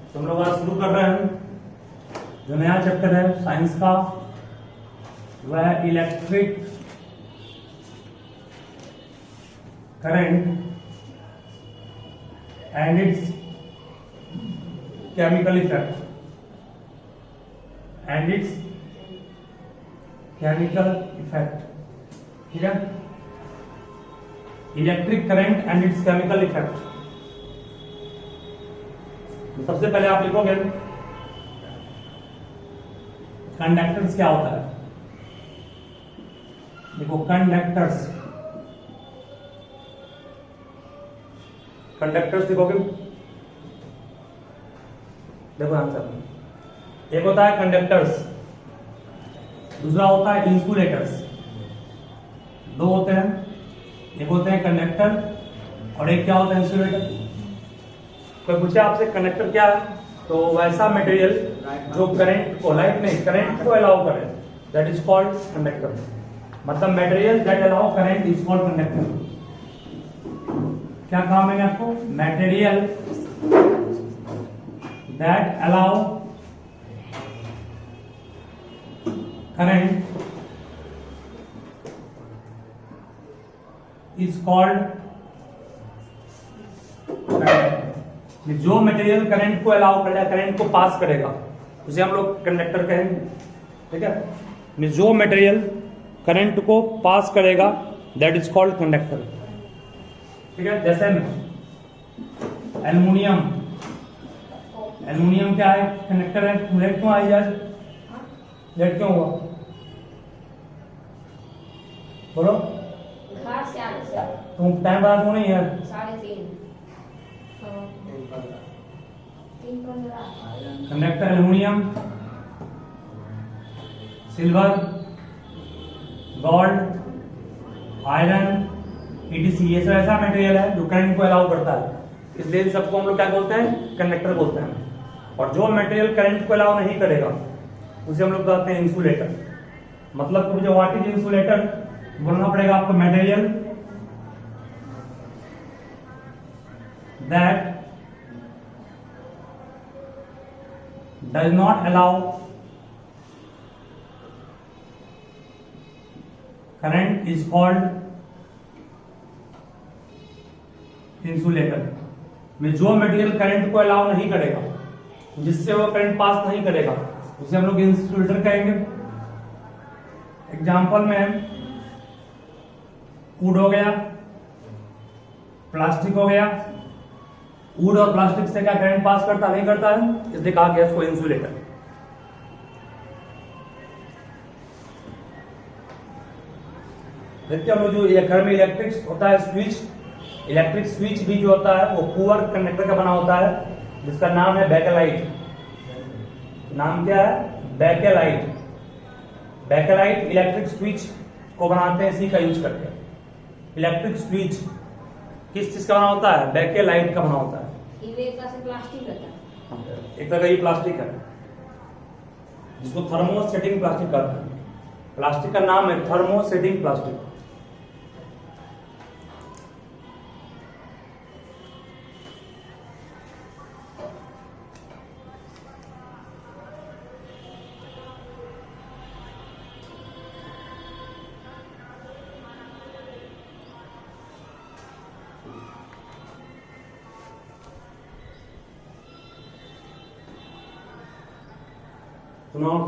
तो हम लोग आज शुरू कर रहे हैं जो नया चैप्टर है साइंस का, वह electric current and it's chemical effect ठीक है। Electric current and it's chemical effect. सबसे पहले आप लिखोगे कंडक्टर्स क्या होता है। देखो कंडक्टर्स लिखोगे, देखो आंसर। एक होता है कंडक्टर्स, दूसरा होता है इंसुलेटर्स। दो होते हैं, एक होते हैं कंडक्टर और एक क्या होता है इंसुलेटर। कोई पूछे आपसे कंडक्टर क्या है, तो वैसा मटेरियल जो करंट को करंट को अलाउ करे, दैट इज कॉल्ड कंडक्टर। मतलब material that allow current is called conductor. क्या कहा मैंने आपको? Material that allow current is called conductor. जो मटेरियल करंट को अलाउ करेगा, करंट को पास करेगा, उसे हम लोग कंडक्टर कहेंगे। ठीक है, जो मटेरियल करंट को पास करेगा दैट इज कॉल्ड कंडक्टर। ठीक है, जैसे एल्युमिनियम क्या है? कंडक्टर है। लेट क्यों आई आज? लेट क्यों हुआ? बोलो। तुम टाइम बता दो नहीं है। 3:30 conductor aluminium, silver, gold, iron, ETC, ये सब ऐसा मटेरियल है जो करंट को अलाउ करता है, इसलिए इन सबको हम लोग क्या बोलते हैं? कंडक्टर बोलते हैं। और जो मटेरियल करंट को अलाउ नहीं करेगा उसे हम लोग कहते हैं इंसुलेटर। मतलब जो व्हाट इज इंसुलेटर बोलना पड़ेगा आपको। Material that does not allow current is called insulator। में जो मटेरियल करंट को अलाउ नहीं करेगा, जिससे वो करंट पास नहीं करेगा, उसे हम लोग इंसुलेटर कहेंगे। एग्जांपल में वुड हो गया, प्लास्टिक हो गया। वुड और प्लास्टिक से क्या करंट पास करता नहीं करता है, इसलिए कहा गया इसको इंसुलेटर। देखते हम लोग जो ये घर में इलेक्ट्रिक होता है स्विच, इलेक्ट्रिक स्विच भी जो होता है वो पुअर कंडक्टर का बना होता है, जिसका नाम है बैकेलाइट। नाम क्या है? बैकेलाइट। बैकेलाइट इलेक्ट्रिक स्विच को बनाते हैं इसी का यूज करके। इलेक्ट्रिक स्विच किस चीज का बना होता है? बैकेलाइट का बना होता है। प्लास्टिक रहता है, एक तरह का ये प्लास्टिक है जिसको थर्मोसेटिंग प्लास्टिक कहते हैं। प्लास्टिक का नाम है थर्मोसेटिंग प्लास्टिक।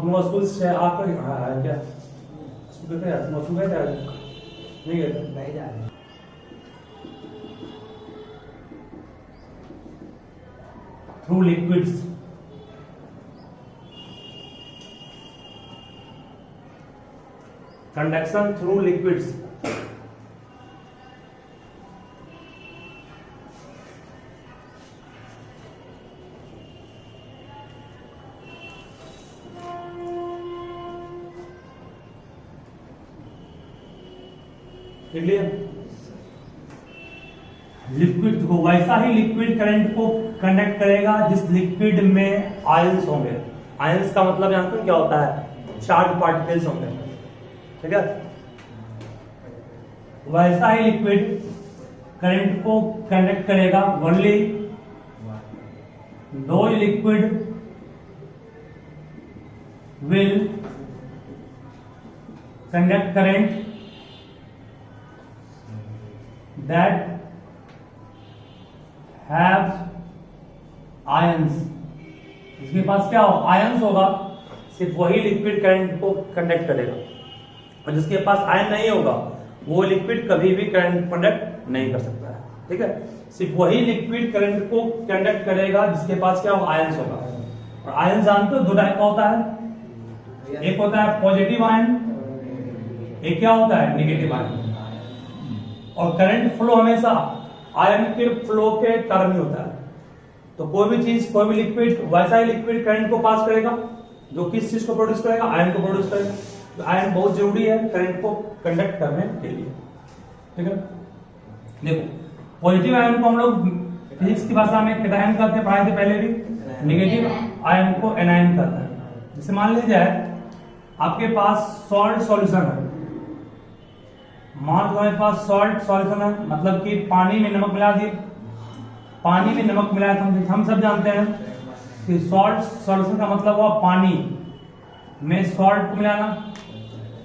तुम स्कूल से आकर क्या स्कूल गए थे? तुम स्कूल गए थे? नहीं गए थे? नहीं जा रहे। Through liquids, conduction through liquids. Liquid को वैसा ही लिक्विड करंट को कंडक्ट करेगा जिस लिक्विड में आयंस होंगे। आयंस का मतलब जानते हो क्या होता है? चार्ज पार्टिकल्स होंगे। ठीक है, वैसा ही लिक्विड करंट को कंडक्ट करेगा only those liquid will conduct current that have ions। इसके पास क्या हो, आयंस होगा, सिर्फ वही लिक्विड करंट को कंडक्ट करेगा, और जिसके पास आयन नहीं होगा वो लिक्विड कभी भी करंट कंडक्ट नहीं कर सकता है। ठीक है, सिर्फ वही लिक्विड करंट को कंडक्ट करेगा जिसके पास क्या होगा, आयंस होगा। और आयन जानते हो दो टाइप का होता है, एक होता है पॉजिटिव आयन, एक क्या होता है, नेगेटिव आयन। और करंट फ्लो हमेशा आयन के फ्लो के कारण ही होता है। तो कोई भी चीज, कोई भी लिक्विड वैसा ही लिक्विड करंट को पास करेगा जो किस चीज को प्रोड्यूस करेगा, आयन को प्रोड्यूस करेगा। तो आयन बहुत जरूरी है करंट को कंडक्ट करने के लिए। ठीक है, देखो पॉजिटिव आयन को हम लोग फिजिक्स की भाषा में कैटायन कहते हैं, पढ़ाए थे पहले भी। नेगेटिव आयन को एनायन कहते हैं। जैसे मान लीजिए आपके पास सॉल्ट सॉल्यूशन है, मान लो हमारे पास सॉल्ट सॉल्यूशन है, मतलब कि पानी में नमक मिला दिए, पानी में नमक मिलाया। हम सब जानते हैं कि सॉल्ट सॉल्यूशन का मतलब हुआ पानी में सॉल्ट को मिलाना।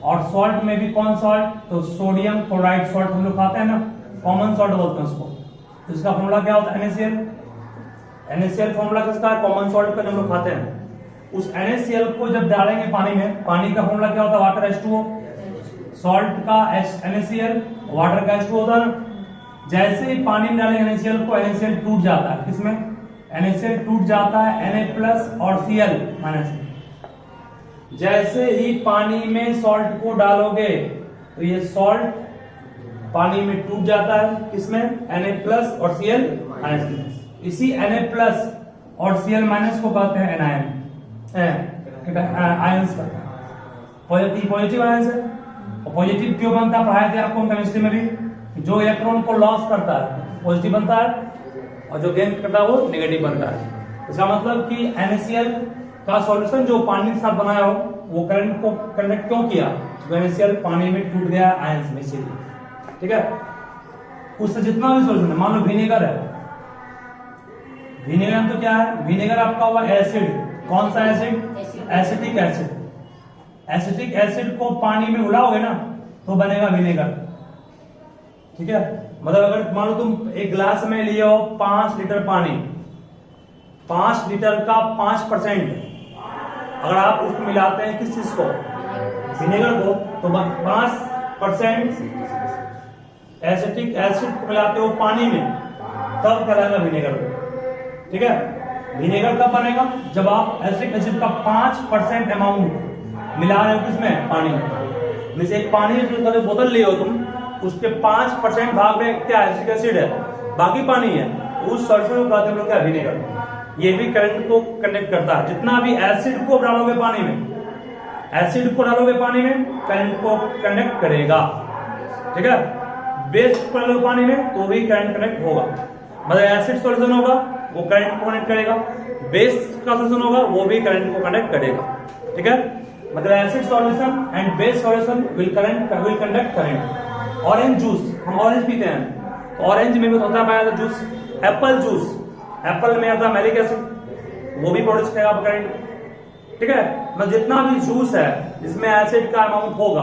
और सॉल्ट में भी कौन सॉल्ट, तो सोडियम क्लोराइड सॉल्ट हम लोग खाते हैं ना, कॉमन सॉल्ट बोलते हैं उसको। तो इसका फॉर्मूला क्या होता है, NaCl। NaCl फॉर्मूला किसका है, कॉमन सॉल्ट का, जो हम लोग खाते हैं। उस NaCl को जब डालेंगे पानी में, पानी का फॉर्मूला क्या होता है, वाटर H2O। सॉल्ट का NaCl, वाटर का H2O होता है। जैसे ही पानी में डालेंगे NaCl को, NaCl टूट जाता है, किसमें, NaCl टूट जाता है Na+ और Cl-। जैसे ही पानी में सॉल्ट को डालोगे तो ये सॉल्ट पानी में टूट जाता है, किसमें, Na+ और Cl-। इसी Na+ और Cl- को कहते हैं एनायन, आयंस का। पॉजिटिव आयंस है। और पॉजिटिव क्यों बनता है, पढ़ाए थे आपको केमिस्ट्री में भी। जो इलेक्ट्रॉन को लॉस करता है पॉजिटिव बनता है, और जो गेन करता है वो नेगेटिव बनता है। इसका मतलब कि NaCl का सॉल्यूशन जो पानी के साथ बनाया हो वो करंट को कंडक्ट क्यों किया, तो NaCl पानी में टूट गया आयंस में, इसीलिए। ठीक है, उससे जितना भी सॉल्यूशन है, मान लो विनेगर है, विनेगर तो क्या है, विनेगर आपका हुआ एसिड। कौन सा acid, acetic acid. Acetic acid को पानी में उलाओगे ना तो बनेगा विनेगर। ठीक है, मतलब अगर मान लो तुम एक गिलास में लिए हो 5 लीटर पानी, 5 लीटर का 5% अगर आप उसको मिलाते हैं किस चीज को, विनेगर को, तो 5% एसिटिक एसिड को मिलाते हो पानी में, तब कहलाएगा विनेगर। ठीक है, विनेगर कब बनेगा, जब आप एसिटिक एसिड का 5% अमाउंट मिला रहे हो किसमें, पानी में। जैसे एक पानी जो बोतल लिए हो तुम, उसके 5% भाग में क्या एसिटिक एसिड है, बाकी पानी है, उस सॉल्यूशन को कहते हैं लोग क्या, विनेगर। ये भी करंट को कंडक्ट करता है। जितना भी एसिड को डालोगे पानी में, एसिड को डालोगे पानी में, करंट को कंडक्ट करेगा। ठीक है, बेस को डालोगे पानी में तो भी करंट कंडक्ट होगा। मतलब एसिड सॉल्यूशन होगा वो करंट को कंडक्ट करेगा, बेस का सॉल्यूशन होगा वो भी करंट को कंडक्ट करेगा। ठीक है, मतलब acid solution and base solution will conduct current. Orange juice, हम ऑरेंज पीते हैं, तो ऑरेंज में भी होता है जूस। एप्पल जूस, एप्पल में आता है मैलिक एसिड, वो भी प्रोड्यूस करेगा करंट। ठीक है, मतलब जितना भी जूस है जिसमें एसिड का अमाउंट होगा,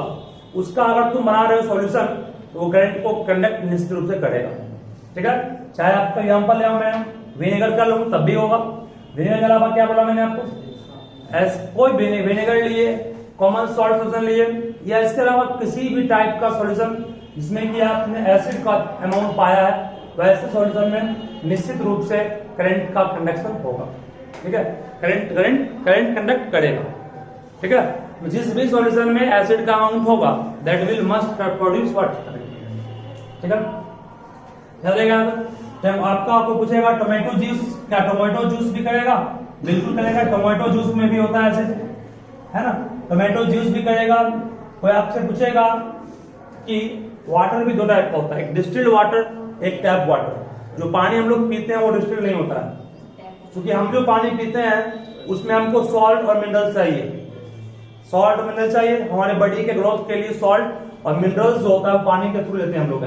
उसका अगर तुम बना रहे हो सॉल्यूशन तो वो करंट को कंडक्ट निश्चित रूप से करेगा। ठीक है, चाहे आपका एग्जाम्पल ले मैं विनेगर का लूं तब भी होगा। विनेगर के अलावा क्या बोला मैंने आपको, कोई विनेगर लिए, कॉमन सॉल्ट सॉल्यूशन लिए, या इसके अलावा किसी भी टाइप का सॉल्यूशन जिसमें कि आपने एसिड का अमाउंट पाया है, वैसे सॉल्यूशन में निश्चित रूप से करंट का कंडक्शन होगा। ठीक है, करंट कंडक्ट करेगा। ठीक है, जिस भी सॉल्यूशन में एसिड का अमाउंट होगा that will must produce what current. ठीक है, आपका आपको पूछेगा टोमेटो जूस, क्या टोमेटो जूस भी करेगा, बिल्कुल करेगा। टोमेटो जूस में भी होता है एसिड, है ना, टोमेटो जूस भी करेगा। कोई आपसे पूछेगा कि वाटर भी दो टाइप का होता है, एक डिस्टिल्ड वाटर, एक टैप वाटर। जो पानी हम लोग पीते हैं वो डिस्टिल्ड नहीं होता है, क्योंकि हम जो पानी पीते हैं उसमें हमको सॉल्ट और मिनरल चाहिए। सॉल्ट मिनरल चाहिए हमारे बॉडी के ग्रोथ के लिए। सॉल्ट और मिनरल्स जो होता है पानी के थ्रू लेते हैं हम लोग।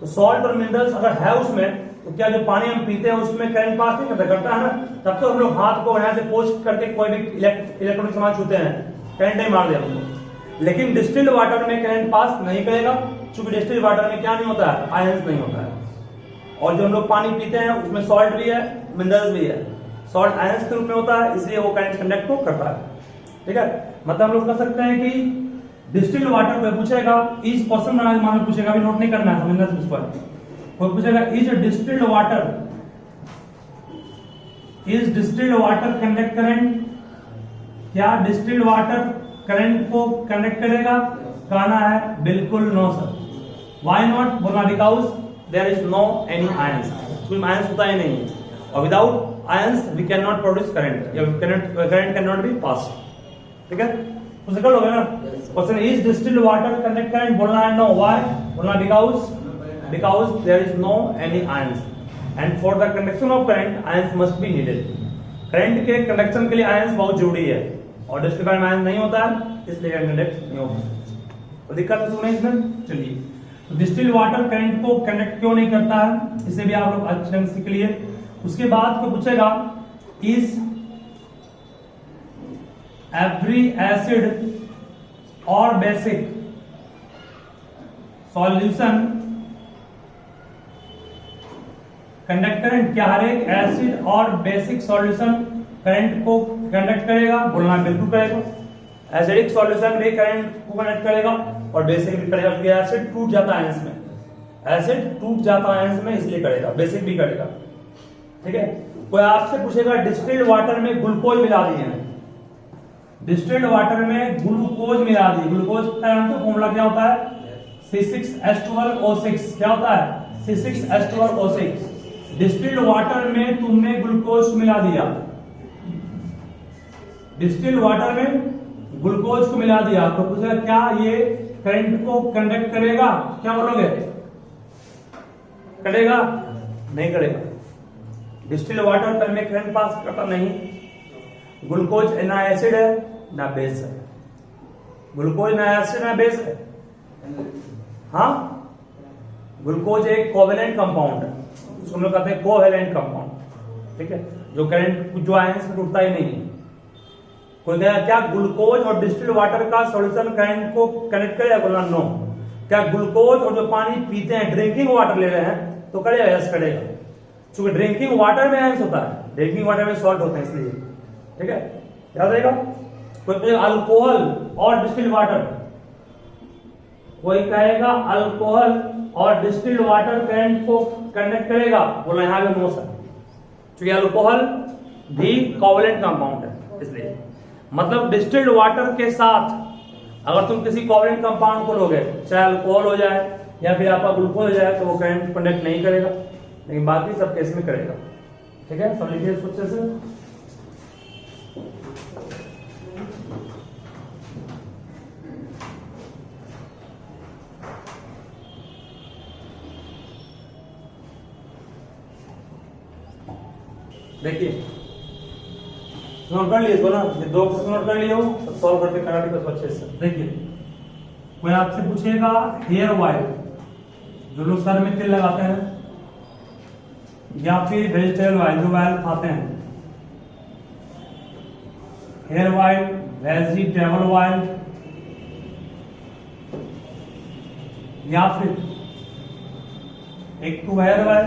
तो सॉल्ट और मिनरल्स अगर है उसमें, तो क्या जो पानी हम पीते हैं उसमें करंट पास नहीं करता है ना, तब तो हम लोग हाथ को यहाँ से पोस्ट करके कोई भी इलेक्ट्रॉनिक सामान छूते हैं, करंट नहीं मार दिया हमको। लेकिन डिस्टिल्ड वाटर में करंट पास नहीं करेगा, क्योंकि डिस्टिल्ड वाटर में क्या नहीं होता है, आयंस नहीं होता है। और जो हम लोग पानी पीते हैं उसमें सॉल्ट भी है, मिनरल्स भी है। सॉल्ट आयंस के रूप में होता है, इसलिए वो करंट कंडक्ट को करता है। ठीक है, मतलब हम लोग कह सकते हैं कि डिस्टिल्ड वाटर कोई पूछेगा, इस क्वेश्चन में मान पूछेगा, अभी नोट नहीं करना है, समझना इस पर। कोई पूछेगा is distilled water conduct current, क्या डिस्टिल्ड वाटर करंट को कंडक्ट करेगा? कहना है बिल्कुल नो सर। Why not? बोलना because there is no any ions, कोई आयंस होता ही नहीं है, और without ions we can not produce current, या current can not be pass. ठीक है, तो समझ लोगे ना। Question is distilled water conduct current, बोलना है नो। व्हाई? बोलना because there is no any ions, and for the conduction of current ions must be needed. Current के कंडक्शन के लिए आयंस बहुत जरूरी है, और डिस्टिल्ड वाटर में आयंस नहीं होता है, इसलिए कंडक्ट नहीं होता। तो दिक्कत है सुनिए इसमें। चलिए, तो डिस्टिल्ड वाटर करंट को कंडक्ट क्यों नहीं करता है, इसे भी आप लोग अच्छे ढंग से सीख लिए। उसके बाद को पूछेगा इज एवरी एसिड और बेसिक सॉल्यूशन कंडक्ट करंट, क्या हर एक एसिड और बेसिक सॉल्यूशन करंट को कंडक्ट करेगा? बोलना बिल्कुल करेगा। एसिडिक सॉल्यूशन भी करंट को कंडक्ट करेगा और बेसिक भी करेगा, क्योंकि एसिड टूट जाता है आयंस में, एसिड टूट जाता है आयंस में, इसलिए करेगा, बेसिक भी करेगा। ठीक है, कोई आपसे पूछेगा डिस्टिल्ड वाटर में ग्लूकोज मिला दिए हैं, डिस्टिल्ड वाटर में ग्लूकोज मिला दिए, ग्लूकोज का नाम तो फॉर्मूला क्या होता है? C6H12O6। क्या होता है? C6H12O6। डिस्टिल्ड वाटर में तुमने ग्लूकोज मिला दिया, डिस्टिल्ड वाटर में ग्लूकोज को मिला दिया, तो पूछेगा क्या ये करंट को कंडक्ट करेगा? क्या बोलोगे? करेगा? नहीं करेगा। डिस्टिल्ड वाटर पर में करंट पास करता नहीं। ग्लूकोज ना एसिड है ना बेस है, ग्लूकोज ना एसिड ना बेस है। हाँ, ग्लूकोज एक कोवेलेंट कंपाउंड है, उसको हम लोग कहते हैं कोवेलेंट कंपाउंड। ठीक है, जो करंट जो आयंस में टूटता ही नहीं है। कोई कहेगा क्या ग्लूकोज और डिस्टिल्ड वाटर का सॉल्यूशन करंट को कनेक्ट करेगा? बोलना नो। क्या ग्लूकोज और जो पानी पीते हैं, ड्रिंकिंग वाटर ले रहे हैं, तो करेगा? यस करेगा, क्योंकि ड्रिंकिंग वाटर में आयंस होता है, ड्रिंकिंग वाटर में सॉल्ट होते हैं, इसलिए। ठीक है, याद रहेगा। कोई अल्कोहल और डिस्टिल्ड वाटर, कोई कहेगा अल्कोहल और डिस्टिल्ड वाटर करंट को कंडक्ट करेगा? बोला यहां भी नो सर, क्योंकि अल्कोहल भी कोवेलेंट कंपाउंड है, इसलिए। मतलब डिस्टिल्ड वाटर के साथ अगर तुम किसी कोवेलेंट कंपाउंड को लोगे, चाहे अल्कोहल हो जाए या फिर आपका ग्लूकोज हो जाए, तो वो करंट कंडक्ट नहीं करेगा, लेकिन बाकी सब केस में करेगा। ठीक है, सब लिखिए अच्छे से। देखिए, नोट कर लिए इसको ना, ये दो क्वेश्चन नोट कर लिए हो, तो सॉल्व करके कराटे को अच्छे से। देखिए, कोई आपसे पूछेगा हेयर ऑयल, जो लोग सर में तेल लगाते हैं, या फिर वेजिटेबल ऑयल, जो ऑयल खाते हैं, हेयर ऑयल, वेजिटेबल ऑयल, या फिर एक तो हेयर ऑयल,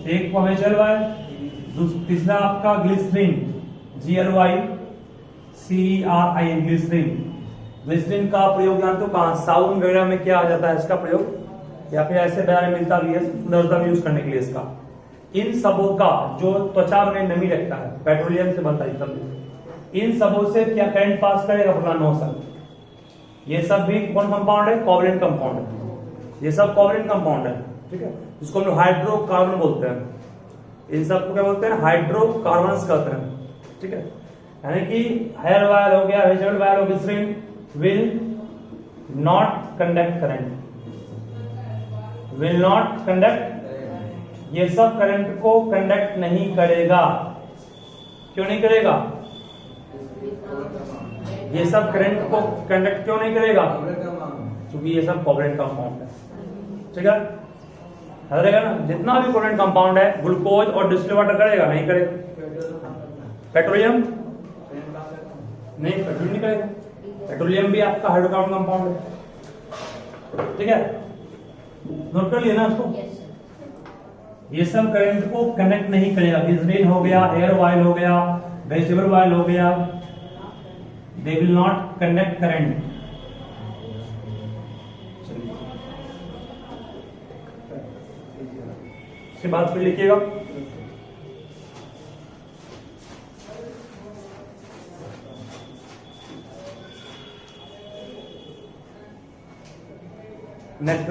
एक वेजिटेबल ऑयल, तीसरा आपका ग्लिसरीन, GLYCERIN, ग्लिसरीन। ग्लिसरीन का प्रयोग जानते हो कहां? साबुन वगैरह में क्या आ जाता है इसका प्रयोग, या फिर ऐसे बाजार में मिलता भी है सुंदरता में यूज करने के लिए इसका। इन सबों का जो त्वचा में नमी रखता है, पेट्रोलियम से बनता है सब, इन सबों से क्या करंट पास करेगा? बोला नो सर। ये सब भी कौन कंपाउंड है? कोवेलेंट कंपाउंड है, ये सब कोवेलेंट कंपाउंड है। ठीक है, इसको हम लोग हाइड्रोकार्बन बोलते हैं, इन सबको क्या बोलते हैं? हाइड्रोकार्बन्स कहते हैं। ठीक है, यानी कि हेयर ऑयल हो गया, वेजिटेबल ऑयल हो, glycerine will not conduct current, will not conduct, ये सब करंट को कंडक्ट नहीं करेगा। क्यों नहीं करेगा? ये सब करंट को कंडक्ट क्यों नहीं करेगा? क्योंकि ये सब कोवेलेंट कंपाउंड है। ठीक है, याद रहेगा ना, जितना भी कोवेलेंट कंपाउंड है ग्लूकोज और डिस्टिल्ड वाटर करेगा नहीं करेगा, पेट्रोलियम नहीं, पेट्रोलियम नहीं करेगा, पेट्रोलियम भी आपका हाइड्रोकार्बन कंपाउंड है, ठीक है, नोट कर लिया ना उसको। Yes sir. ये सब करंट को कनेक्ट नहीं करेगा, गैसोलीन हो गया, एयर ऑयल हो गया, वेजिटेबल ऑयल हो गया, they will not connect current. इसके बाद फिर लिखिएगा next,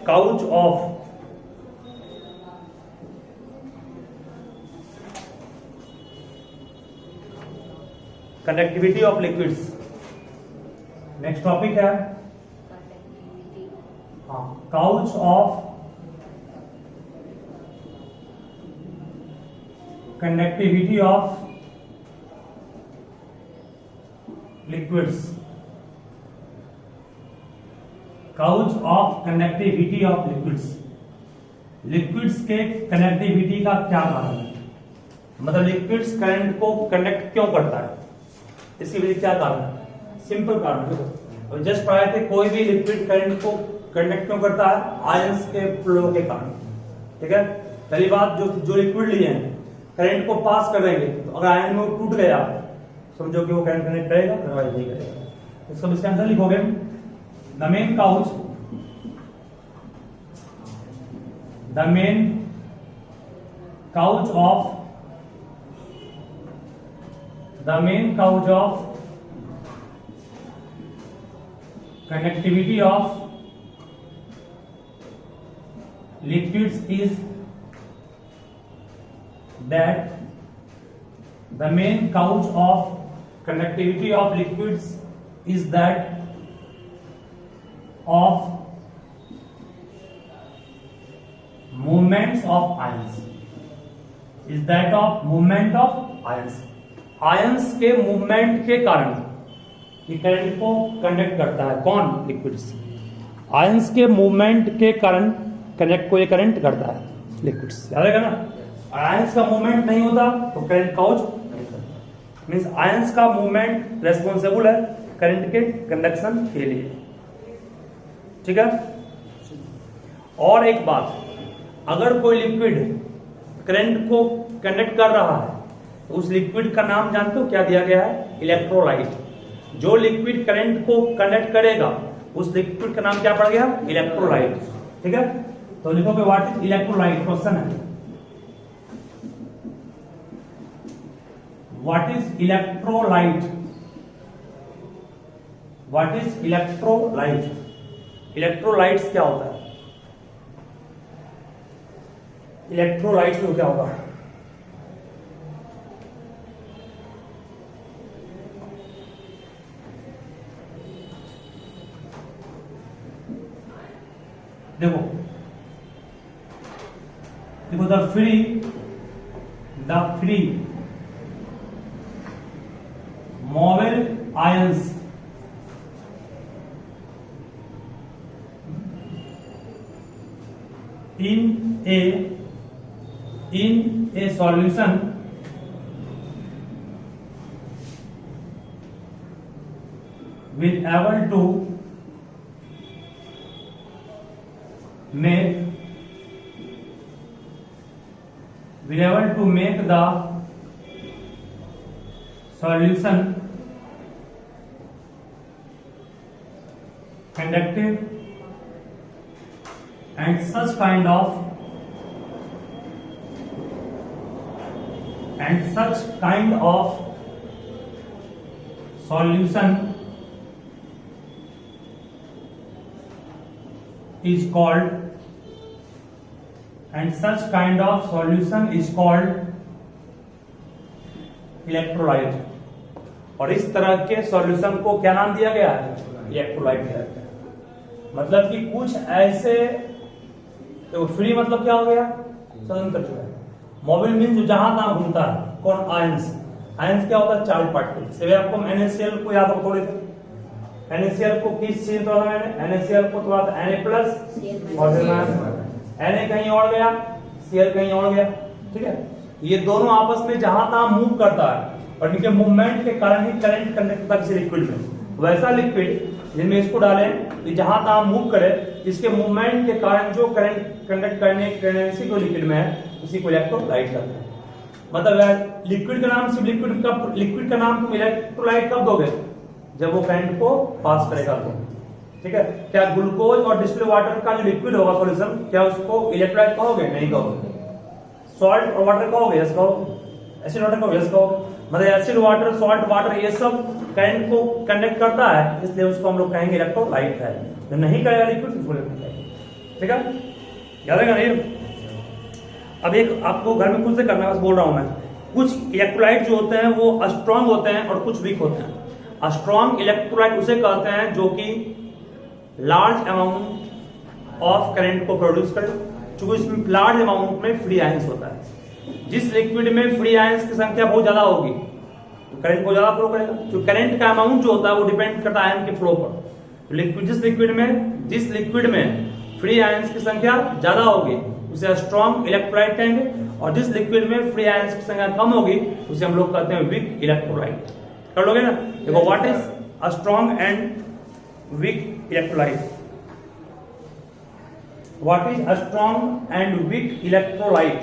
couch of conductivity of liquids। Next topic है couch of conductivity of liquids। Couch of connectivity of liquids. Liquids के कनेक्टिविटी का क्या कारण है, मतलब लिक्विड्स करंट को कनेक्ट क्यों करता है, इसकी वजह क्या कारण है, सिंपल कारण है, जस्ट पढ़ाए थे, कोई भी लिक्विड करंट को कनेक्ट क्यों करता है, आयंस के फ्लो के कारण, ठीक है। पहली बात, जो लिक्विड लिए हैं करंट को पास कर देंगे, तो अगर आयन में टूट गया समझो कि वो करंट कनेक्ट करेगा, अदरवाइज नहीं करेगा। इसका इसका आंसर लिखोगे, the main couch of connectivity of liquids is that the main couch of conductivity of liquids is that of movements of ions, is that of movement of ions। Ions के movement के कारण ये current को conduct करता है, कौन, liquids. Ions के movement के कारण कनेक्ट को ये करंट करता है, लिक्विड्स, याद रहेगा ना। आयंस का मूवमेंट नहीं होता तो करंट काउच नहीं करता, मींस आयंस का मूवमेंट रेस्पॉन्सिबल है करंट के कंडक्शन के लिए, ठीक है। और एक बात, अगर कोई लिक्विड करंट को कंडक्ट कर रहा है तो उस लिक्विड का नाम जानते हो क्या दिया गया है, इलेक्ट्रोलाइट। जो लिक्विड करंट को कंडक्ट करेगा उस लिक्विड का नाम क्या पड़ गया, इलेक्ट्रोलाइट, ठीक है। तो लिखोगे व्हाट इज इलेक्ट्रोलाइट, क्वेश्चन है what is electrolyte, what is electrolyte, electrolytes क्या होता है, इलेक्ट्रोलाइट्स में क्या होगा, देखो देखो, the free mobile ions in a solution will able to make the solution conductive and such kind of solution is called electrolyte. और इस तरह के सॉल्यूशन को क्या नाम दिया गया है, इलेक्ट्रोलाइट दिया गया है। मतलब कि कुछ ऐसे, तो फ्री मतलब क्या हो गया, स्वतंत्र जो है, मोबाइल मीन जो जहां तहां घूमता है, कौन, आयंस। आयंस क्या होता है, चार्ज पार्टिकल। से आपको NaCl को याद हो थोड़े थे, NaCl को किस चीज तोड़ा मैंने? NaCl को तोड़ा था Na प्लस और Na कहीं और गया, Cl कहीं और गया, ठीक है। ये दोनों आपस में जहां तहां मूव करता है और इनके मूवमेंट के कारण ही करंट कंडक्ट होता है किसी लिक्विड में। वैसा लिक्विड जिनमें इसको डालें तो जहां तहां मूव करे, इसके मूवमेंट के कारण जो करंट कंडक्ट करने की टेंडेंसी को लिक्विड में है उसी को इलेक्ट्रोलाइट कहते हैं। मतलब लिक्विड का नाम सिर्फ लिक्विड का नाम तुम इलेक्ट्रोलाइट कब दोगे? जब वो करंट को पास करेगा तो, ठीक है। क्या ग्लूकोज और डिस्टिल्ड वाटर का जो लिक्विड होगा सॉल्यूशन, क्या उसको इलेक्ट्रोलाइट कहोगे? नहीं कहोगे। सॉल्ट और वाटर कहोगे? यस कहोगे। एसिड वाटर कहोगे? यस कहोगे। मतलब एसिड वाटर, सॉल्ट वाटर, ये सब करंट को कंडक्ट करता है, इसलिए उसको हम लोग कहेंगे इलेक्ट्रोलाइट है। जो नहीं करेगा लिक्विड उसको इलेक्ट्रोलाइट, ठीक है। याद है नहीं? अब एक आपको घर में खुद से करना है, बस बोल रहा हूं मैं। कुछ इलेक्ट्रोलाइट जो होते हैं वो स्ट्रांग होते हैं और कुछ वीक होते हैं। स्ट्रांग इलेक्ट्रोलाइट उसे कहते हैं जो कि लार्ज अमाउंट ऑफ करंट को प्रोड्यूस करे, क्योंकि इसमें लार्ज अमाउंट में फ्री आयंस होता है। जिस लिक्विड में फ्री आयंस की संख्या बहुत ज्यादा होगी तो करंट बहुत ज्यादा फ्लो करेगा। जो करंट का अमाउंट जो होता है वो डिपेंड करता है आयन के फ्लो पर। जिस लिक्विड में फ्री आयंस की संख्या ज्यादा होगी उसे स्ट्रॉन्ग इलेक्ट्रोलाइट कहेंगे, और जिस लिक्विड में फ्री आयंस की संख्या कम होगी उसे हम लोग कहते हैं वीक इलेक्ट्रोलाइट। कर लोगे ना? देखो, what is a strong and weak electrolyte? What is a strong and weak electrolyte?